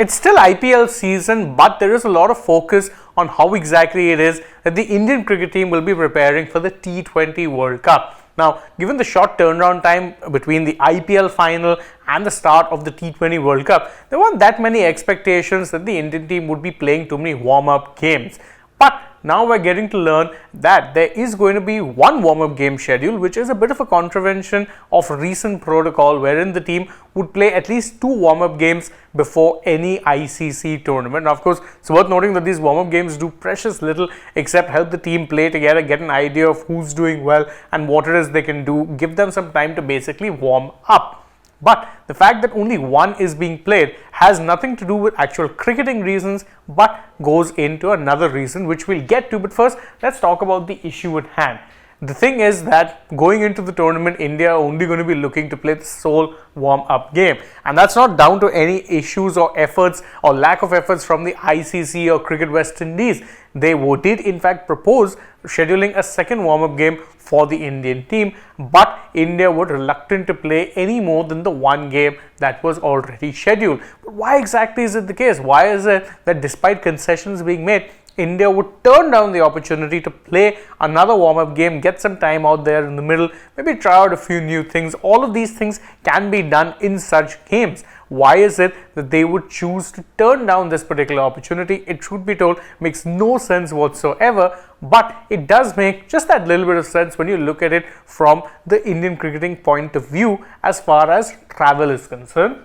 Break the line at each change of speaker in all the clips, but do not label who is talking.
It's still IPL season, but there is a lot of focus on how exactly it is that the Indian cricket team will be preparing for the T20 World Cup. Now, given the short turnaround time between the IPL final and the start of the T20 World Cup, there weren't that many expectations that the Indian team would be playing too many warm-up games. But now we're getting to learn that there is going to be one warm-up game schedule, which is a bit of a contravention of recent protocol wherein the team would play at least 2 warm-up games before any ICC tournament. Now, of course, it's worth noting that these warm-up games do precious little except help the team play together, get an idea of who's doing well and what it is they can do, give them some time to basically warm up. But the fact that only one is being played has nothing to do with actual cricketing reasons, but goes into another reason which we'll get to. But first, let's talk about the issue at hand. The thing is that going into the tournament, India are only going to be looking to play the sole warm-up game. And that's not down to any issues or efforts or lack of efforts from the ICC or Cricket West Indies. They did in fact propose scheduling a second warm-up game for the Indian team, but India were reluctant to play any more than the one game that was already scheduled. But why exactly is it the case? Why is it that despite concessions being made, India would turn down the opportunity to play another warm-up game, get some time out there in the middle, maybe try out a few new things? All of these things can be done in such games. Why is it that they would choose to turn down this particular opportunity? It, should be told, makes no sense whatsoever, but it does make just that little bit of sense when you look at it from the Indian cricketing point of view as far as travel is concerned.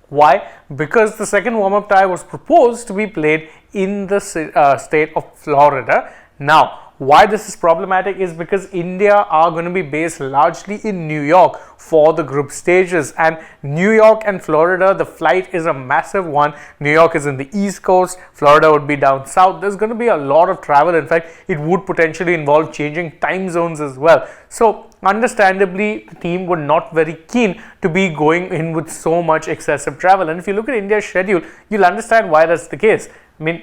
Why? Because the second warm-up tie was proposed to be played in the state of Florida. Now, why this is problematic is because India are going to be based largely in New York for the group stages, and New York and Florida, the flight is a massive one. New York is in the East Coast, Florida would be down south. There's going to be a lot of travel. In fact, it would potentially involve changing time zones as well. So understandably, the team were not very keen to be going in with so much excessive travel. And if you look at India's schedule, you'll understand why that's the case. I mean,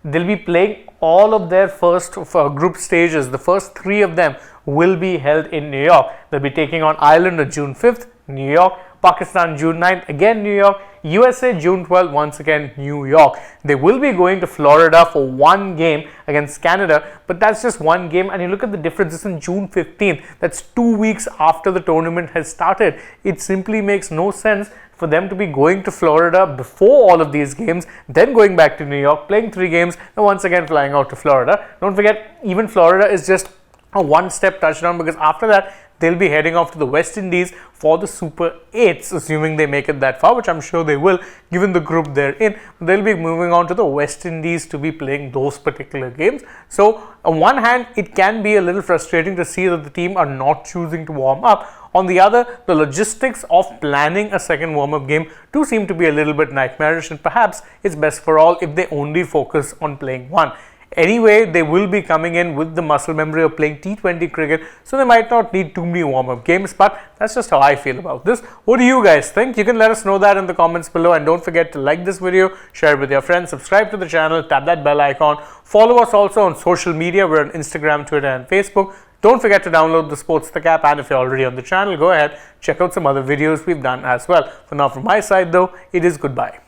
they'll be playing all of their first group stages. The first 3 of them will be held in New York. They'll be taking on Ireland on June 5th, New York, Pakistan June 9th, again New York, USA June 12th, once again New York. They will be going to Florida for one game against Canada, but that's just one game. And you look at the difference, it's in June 15th. That's 2 weeks after the tournament has started. It simply makes no sense for them to be going to Florida before all of these games, then going back to New York, playing 3 games, and once again flying out to Florida. Don't forget, even Florida is just a one-step touchdown, because after that, they'll be heading off to the West Indies for the Super 8s, assuming they make it that far, which I'm sure they will, given the group they're in. They'll be moving on to the West Indies to be playing those particular games. So, on one hand, it can be a little frustrating to see that the team are not choosing to warm up. On the other, the logistics of planning a second warm-up game do seem to be a little bit nightmarish, and perhaps it's best for all if they only focus on playing one. Anyway, they will be coming in with the muscle memory of playing T20 cricket, so they might not need too many warm-up games, but that's just how I feel about this. What do you guys think? You can let us know that in the comments below, and don't forget to like this video, share it with your friends, subscribe to the channel, tap that bell icon, follow us also on social media. We're on Instagram, Twitter and Facebook. Don't forget to download the AajTak app, and if you're already on the channel, go ahead, check out some other videos we've done as well. For now, from my side though, it is goodbye.